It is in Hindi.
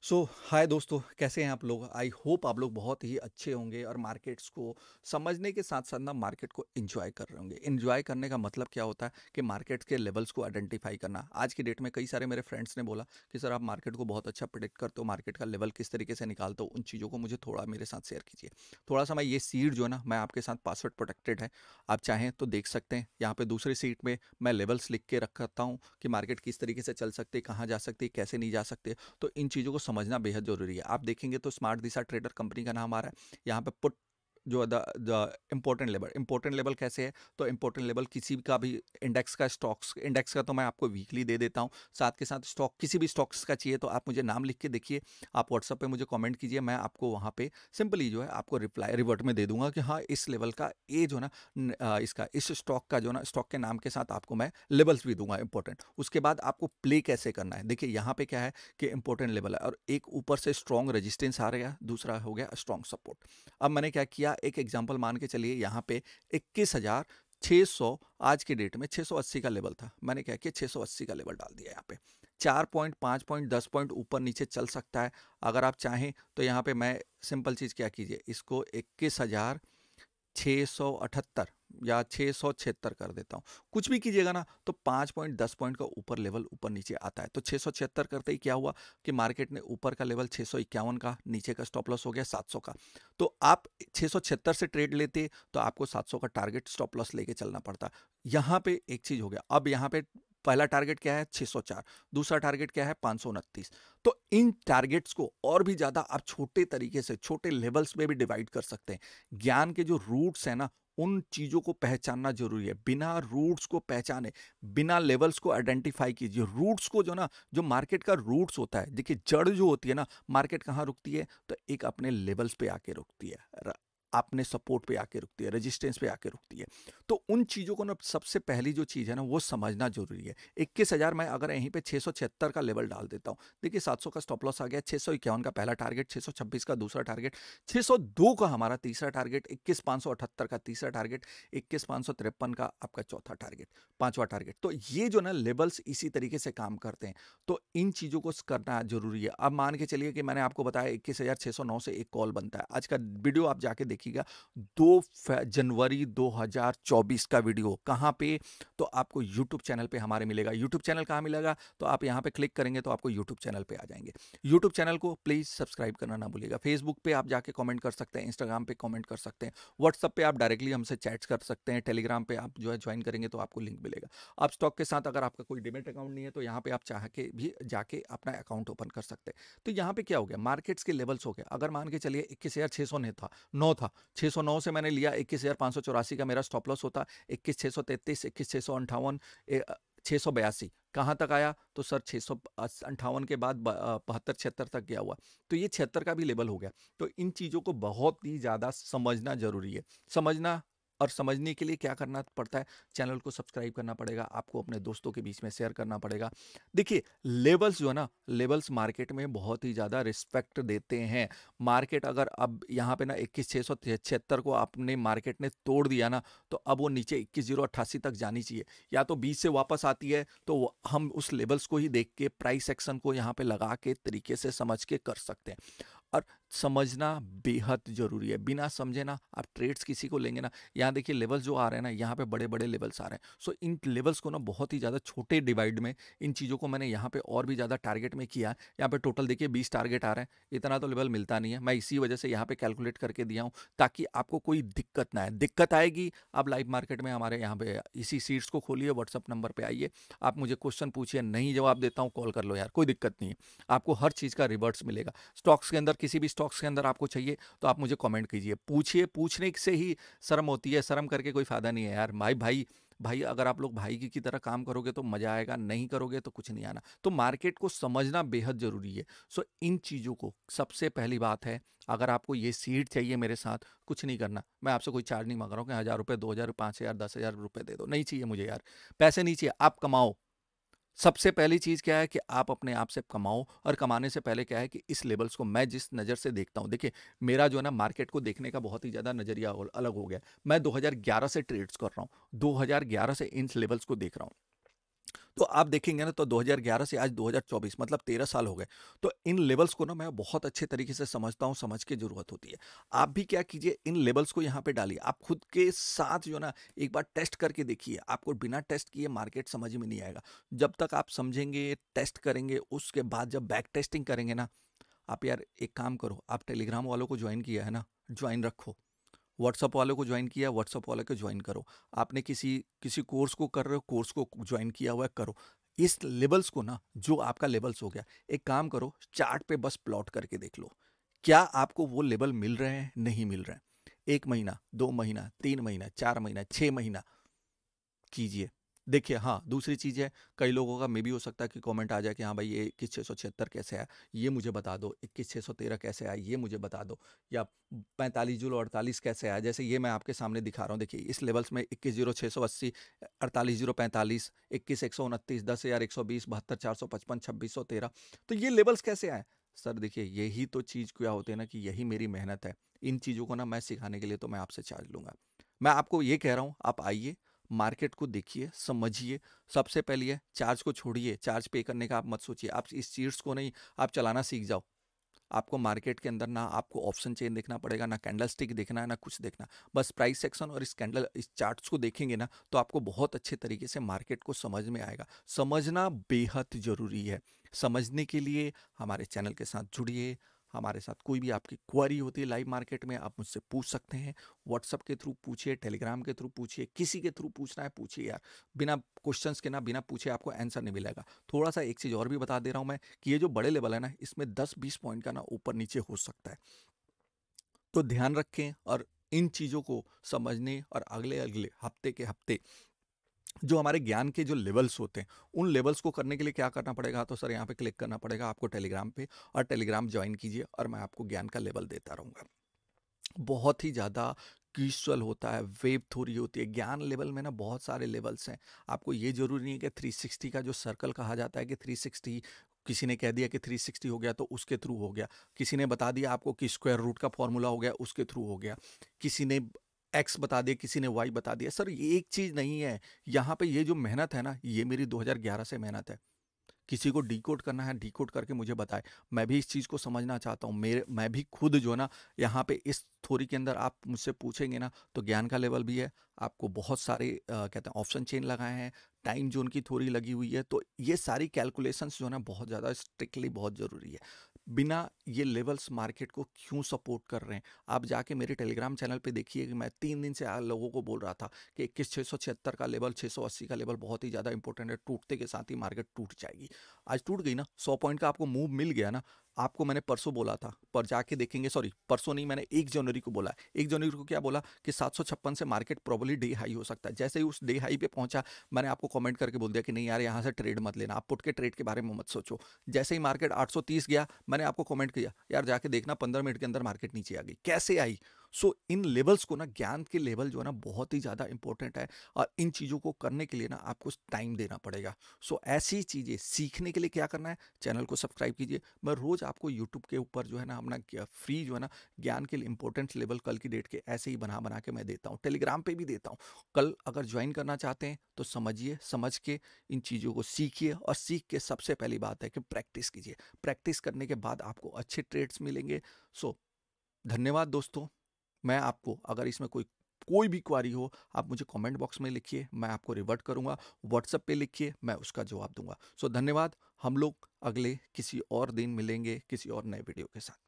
हाय दोस्तों, कैसे हैं आप लोग? आई होप आप लोग बहुत ही अच्छे होंगे और मार्केट्स को समझने के साथ साथ ना मार्केट को एंजॉय कर रहे होंगे। एंजॉय करने का मतलब क्या होता है कि मार्केट के लेवल्स को आइडेंटिफाई करना। आज की डेट में कई सारे मेरे फ्रेंड्स ने बोला कि सर आप मार्केट को बहुत अच्छा प्रिडिक्ट करते हो, मार्केट का लेवल किस तरीके से निकालते हो, उन चीज़ों को मुझे थोड़ा मेरे साथ शेयर कीजिए। थोड़ा सा मैं ये सीट जो है ना, मैं आपके साथ पासवर्ड प्रोटेक्टेड है, आप चाहें तो देख सकते हैं। यहाँ पे दूसरी सीट में मैं लेवल्स लिख के रखता हूँ कि मार्केट किस तरीके से चल सकते, कहाँ जा सकते, कैसे नहीं जा सकते। तो इन चीज़ों को समझना बेहद ज़रूरी है। आप देखेंगे तो स्मार्ट दिशा ट्रेडर कंपनी का नाम आ रहा है यहाँ पे। पुट जो द इम्पोर्टेंट लेवल कैसे है, तो इम्पोर्टेंट लेवल किसी का भी इंडेक्स का, स्टॉक्स इंडेक्स का तो मैं आपको वीकली दे देता हूँ। साथ के साथ स्टॉक, किसी भी स्टॉक्स का चाहिए तो आप मुझे नाम लिख के देखिए, आप व्हाट्सअप पे मुझे कमेंट कीजिए, मैं आपको वहाँ पे सिंपली जो है आपको रिप्लाई रिवर्ट में दे दूंगा कि हाँ इस लेवल का ये जो ना इसका इस स्टॉक का जो ना स्टॉक के नाम के साथ आपको मैं लेवल्स भी दूंगा इंपॉर्टेंट। उसके बाद आपको प्ले कैसे करना है, देखिए यहाँ पे क्या है कि इंपॉर्टेंट लेवल है और एक ऊपर से स्ट्रॉन्ग रेजिस्टेंस आ रहा है, दूसरा हो गया स्ट्रॉन्ग सपोर्ट। अब मैंने क्या किया, एक एग्जांपल मान के चलिए यहाँ पे 21,600 आज के डेट में 680 का लेवल था, मैंने क्या किया 680 का लेवल डाल दिया। यहाँ पे 4 पॉइंट 5 पॉइंट 10 पॉइंट ऊपर नीचे चल सकता है अगर आप चाहें तो। यहाँ पे मैं सिंपल चीज़ क्या कीजिए, इसको 21,678 या 676 कर देता हूँ। कुछ भी कीजिएगा ना तो 5 पॉइंट 10 पॉइंट का ऊपर लेवल ऊपर नीचे आता है। तो 676 करते ही क्या हुआ कि मार्केट ने ऊपर का लेवल 651 का, नीचे का स्टॉप लॉस हो गया 700 का। तो आप 676 से ट्रेड लेते तो आपको 700 का टारगेट स्टॉप लॉस लेके चलना पड़ता। यहाँ पे एक चीज हो गया, अब यहाँ पे पहला टारगेट क्या है 604, दूसरा टारगेट क्या है 529। तो इन टारगेट्स को और भी ज्यादा आप छोटे तरीके से, छोटे लेवल्स में भी डिवाइड कर सकते हैं। ज्ञान के जो रूट्स है ना, उन चीजों को पहचानना जरूरी है। बिना रूट्स को पहचाने, बिना लेवल्स को आइडेंटिफाई कीजिए, रूट्स को जो ना, जो मार्केट का रूट्स होता है, देखिए जड़ जो होती है ना, मार्केट कहाँ रुकती है, तो एक अपने लेवल्स पे आके रुकती है, अपने सपोर्ट पे आके रुकती है, रेजिस्टेंस पे आके रुकती है। तो उन चीजों को ना, सबसे पहली जो चीज है ना वो समझना जरूरी है। 21,000 मैं अगर यहीं पे 676 का लेवल डाल देता हूं, देखिए 700 का स्टॉप लॉस आ गया, 651 का पहला टारगेट, 626 का दूसरा टारगेट, 602 का हमारा तीसरा टारगेट, 21,578 का तीसरा टारगेट, 21,553 का आपका चौथा टारगेट, पांचवा टारगेट। तो ये जो ना लेवल्स इसी तरीके से काम करते हैं। तो इन चीजों को करना जरूरी है। अब मान के चलिए कि मैंने आपको बताया 21,609 से एक कॉल बनता है। आज का वीडियो आप जाके देखिएगा, 2 जनवरी 2024 का वीडियो। कहाँ पे, तो आपको यूट्यूब चैनल पे हमारे मिलेगा। यूट्यूब चैनल कहाँ मिलेगा, तो आप यहाँ पे क्लिक करेंगे तो आपको यूट्यूब चैनल पे आ जाएंगे। यूट्यूब चैनल को प्लीज सब्सक्राइब करना ना भूलिएगा। फेसबुक पे आप जाके कमेंट कर सकते हैं, इंस्टाग्राम पे कमेंट कर सकते हैं, व्हाट्सअप पे आप डायरेक्टली हमसे चैट्स कर सकते हैं, टेलीग्राम पे आप जो है ज्वाइन करेंगे तो आपको लिंक मिलेगा। आप स्टॉक के साथ अगर आपका कोई डिमेट अकाउंट नहीं है तो यहाँ पे आप चाह के भी जाके अपना अकाउंट ओपन कर सकते हैं। तो यहाँ पे क्या हो गया, मार्केट्स के लेवल्स हो गए। अगर मान के चलिए 21,600 ने था, 9 था, 609 से मैंने लिया, 21,584 का मेरा स्टॉप लॉस होता, 21,633, 21,658, 682 कहाँ तक आया, तो सर 658 के बाद 72 76 तक गया हुआ। तो ये 76 का भी लेवल हो गया। तो इन चीज़ों को बहुत ही ज़्यादा समझना जरूरी है। समझना, और समझने के लिए क्या करना पड़ता है, चैनल को सब्सक्राइब करना पड़ेगा, आपको अपने दोस्तों के बीच में शेयर करना पड़ेगा। देखिए लेवल्स जो है ना, लेवल्स मार्केट में बहुत ही ज़्यादा रिस्पेक्ट देते हैं। मार्केट अगर अब यहाँ पे ना 21,676 को आपने मार्केट ने तोड़ दिया ना, तो अब वो नीचे 21,088 तक जानी चाहिए। या तो 20 से वापस आती है तो हम उस लेवल्स को ही देख के प्राइस एक्शन को यहाँ पे लगा के तरीके से समझ के कर सकते हैं। और समझना बेहद जरूरी है। बिना समझे ना आप ट्रेड्स किसी को लेंगे ना, यहाँ देखिए लेवल्स जो आ रहे हैं ना, यहाँ पे बड़े बड़े लेवल्स आ रहे हैं। सो इन लेवल्स को ना बहुत ही ज़्यादा छोटे डिवाइड में, इन चीज़ों को मैंने यहाँ पे और भी ज़्यादा टारगेट में किया है। यहाँ पे टोटल देखिए 20 टारगेट आ रहे हैं, इतना तो लेवल मिलता नहीं है। मैं इसी वजह से यहाँ पे कैलकुलेट करके दिया हूँ ताकि आपको कोई दिक्कत ना आए। दिक्कत आएगी, आप लाइव मार्केट में हमारे यहाँ पे इसी सीट्स को खोलिए, व्हाट्सअप नंबर पर आइए, आप मुझे क्वेश्चन पूछिए, नहीं जवाब देता हूँ कॉल कर लो यार, कोई दिक्कत नहीं है। आपको हर चीज़ का रिवर्ट्स मिलेगा। स्टॉक्स के अंदर, किसी भी स्टॉक्स के अंदर आपको चाहिए तो आप मुझे कमेंट कीजिए, पूछिए। पूछने से ही शर्म होती है, शर्म करके कोई फायदा नहीं है यार। भाई भाई भाई, अगर आप लोग भाई की तरह काम करोगे तो मजा आएगा, नहीं करोगे तो कुछ नहीं आना। तो मार्केट को समझना बेहद जरूरी है। सो इन चीजों को, सबसे पहली बात है, अगर आपको ये सीट चाहिए मेरे साथ, कुछ नहीं करना, मैं आपसे कोई चार्ज नहीं मांग रहा हूँ कि 1,000 रुपये, 2,000, 5,000, 10,000 रुपये दे दो, नहीं चाहिए मुझे यार। पैसे नहीं चाहिए, आप कमाओ। सबसे पहली चीज क्या है कि आप अपने आप से कमाओ, और कमाने से पहले क्या है कि इस लेवल्स को मैं जिस नज़र से देखता हूं, देखिए मेरा जो है ना मार्केट को देखने का बहुत ही ज़्यादा नज़रिया अलग हो गया। मैं 2011 से ट्रेड्स कर रहा हूं, 2011 से इन लेवल्स को देख रहा हूं। तो आप देखेंगे ना, तो 2011 से आज 2024 मतलब 13 साल हो गए। तो इन लेवल्स को ना मैं बहुत अच्छे तरीके से समझता हूँ, समझ के ज़रूरत होती है। आप भी क्या कीजिए, इन लेवल्स को यहाँ पे डालिए। आप खुद के साथ जो है ना एक बार टेस्ट करके देखिए। आपको बिना टेस्ट किए मार्केट समझ में नहीं आएगा। जब तक आप समझेंगे, टेस्ट करेंगे, उसके बाद जब बैक टेस्टिंग करेंगे ना, आप यार एक काम करो, आप टेलीग्राम वालों को ज्वाइन किया है ना, ज्वाइन रखो। व्हाट्सअप वालों को ज्वाइन किया, व्हाट्सअप वाले को ज्वाइन करो। आपने किसी किसी कोर्स को कर रहे हो, कोर्स को ज्वाइन किया हुआ है, करो। इस लेवल्स को ना, जो आपका लेवल्स हो गया, एक काम करो, चार्ट पे बस प्लॉट करके देख लो। क्या आपको वो लेवल मिल रहे हैं, नहीं मिल रहे हैं? 1 महीना, 2 महीना, 3 महीना, 4 महीना, 6 महीना कीजिए। देखिए, हाँ, दूसरी चीज़ है, कई लोगों का मे भी हो सकता है कि कमेंट आ जाए कि हाँ भाई, ये 21,676 कैसे आया, ये मुझे बता दो। 21,613 कैसे आया, ये मुझे बता दो। या 45,048 कैसे आया, जैसे ये मैं आपके सामने दिखा रहा हूँ। देखिए, इस लेवल्स में 21,680, 48,045, 21,129, 10,120, 72,455, 26,113। तो ये लेवल्स कैसे आए? सर देखिए, यही तो चीज़ क्या होती है ना, कि यही मेरी मेहनत है। इन चीज़ों को ना मैं सिखाने के लिए तो मैं आपसे चार्ज लूँगा। मैं आपको ये कह रहा हूँ, आप आइए, मार्केट को देखिए, समझिए। सबसे पहले है, चार्ज को छोड़िए, चार्ज पे करने का आप मत सोचिए। आप इस चीज़ को नहीं, आप चलाना सीख जाओ। आपको मार्केट के अंदर ना आपको ऑप्शन चेन देखना पड़ेगा, ना कैंडल स्टिक देखना है, ना कुछ देखना। बस प्राइस सेक्शन और इस चार्ट्स को देखेंगे ना, तो आपको बहुत अच्छे तरीके से मार्केट को समझ में आएगा। समझना बेहद ज़रूरी है। समझने के लिए हमारे चैनल के साथ जुड़िए। हमारे साथ कोई भी आपकी क्वेरी होती है लाइव मार्केट में, आप मुझसे पूछ सकते हैं। व्हाट्सअप के थ्रू पूछिए, टेलीग्राम के थ्रू पूछिए, किसी के थ्रू पूछना है पूछिए यार। बिना क्वेश्चंस के ना, बिना पूछे आपको आंसर नहीं मिलेगा। थोड़ा सा एक चीज़ और भी बता दे रहा हूँ मैं, कि ये जो बड़े लेवल है ना, इसमें 10-20 पॉइंट का ना ऊपर नीचे हो सकता है। तो ध्यान रखें, और इन चीज़ों को समझने और अगले अगले हफ्ते के हफ्ते जो हमारे ज्ञान के जो लेवल्स होते हैं, उन लेवल्स को करने के लिए क्या करना पड़ेगा? तो सर यहाँ पे क्लिक करना पड़ेगा आपको टेलीग्राम पे, और टेलीग्राम ज्वाइन कीजिए, और मैं आपको ज्ञान का लेवल देता रहूँगा। बहुत ही ज़्यादा क्रिस्टल होता है, वेव थ्योरी होती है। ज्ञान लेवल में ना बहुत सारे लेवल्स हैं। आपको ये ज़रूरी नहीं है कि 360 का जो सर्कल कहा जाता है, कि 360 किसी ने कह दिया कि 360 हो गया तो उसके थ्रू हो गया। किसी ने बता दिया आपको कि स्क्वायर रूट का फॉर्मूला हो गया, उसके थ्रू हो गया। किसी ने एक्स बता दिया, किसी ने वाई बता दिया। सर ये एक चीज़ नहीं है। यहाँ पे ये जो मेहनत है ना, ये मेरी 2011 से मेहनत है। किसी को डिकोड करना है, डिकोड करके मुझे बताए। मैं भी इस चीज़ को समझना चाहता हूँ। मैं भी खुद जो है ना, यहाँ पे इस थ्योरी के अंदर आप मुझसे पूछेंगे ना, तो ज्ञान का लेवल भी है। आपको बहुत सारे कहते हैं ऑप्शन चेन लगाए हैं, टाइम जोन की थ्योरी लगी हुई है। तो ये सारी कैलकुलेशंस जो है ना, बहुत ज़्यादा स्ट्रिक्टली बहुत ज़रूरी है। बिना ये लेवल्स मार्केट को क्यों सपोर्ट कर रहे हैं? आप जाके मेरे टेलीग्राम चैनल पे देखिए, कि मैं 3 दिन से लोगों को बोल रहा था कि 21,676 का लेवल, 680 का लेवल बहुत ही ज़्यादा इंपॉर्टेंट है। टूटते के साथ ही मार्केट टूट जाएगी। आज टूट गई ना, 100 पॉइंट का आपको मूव मिल गया ना। आपको मैंने परसों बोला था, पर जाके देखेंगे, सॉरी परसों नहीं, मैंने 1 जनवरी को बोला। 1 जनवरी को क्या बोला? कि 756 से मार्केट प्रॉब्ली डे हाई हो सकता है। जैसे ही उस डे हाई पे पहुंचा, मैंने आपको कमेंट करके बोल दिया कि नहीं यार, यहाँ से ट्रेड मत लेना, आप पुट के ट्रेड के बारे में मत सोचो। जैसे ही मार्केट 830 गया, मैंने आपको कमेंट किया, यार जाके देखना 15 मिनट के अंदर मार्केट नीचे आ गई। कैसे आई? इन लेवल्स को ना, ज्ञान के लेवल जो है ना, बहुत ही ज़्यादा इंपॉर्टेंट है। और इन चीज़ों को करने के लिए ना आपको टाइम देना पड़ेगा। ऐसी चीज़ें सीखने के लिए क्या करना है? चैनल को सब्सक्राइब कीजिए। मैं रोज़ आपको यूट्यूब के ऊपर जो है ना, अपना फ्री जो है ना, ज्ञान के इंपॉर्टेंट लेवल कल की डेट के ऐसे ही बना बना के मैं देता हूँ। टेलीग्राम पे भी देता हूँ। कल अगर ज्वाइन करना चाहते हैं तो समझिए, समझ के इन चीज़ों को सीखिए, और सीख के सबसे पहली बात है कि प्रैक्टिस कीजिए। प्रैक्टिस करने के बाद आपको अच्छे ट्रेड्स मिलेंगे। सो धन्यवाद दोस्तों। मैं आपको, अगर इसमें कोई कोई भी क्वारी हो, आप मुझे कमेंट बॉक्स में लिखिए, मैं आपको रिवर्ट करूंगा। व्हाट्सएप पे लिखिए, मैं उसका जवाब दूंगा। धन्यवाद। हम लोग अगले किसी और दिन मिलेंगे, किसी और नए वीडियो के साथ।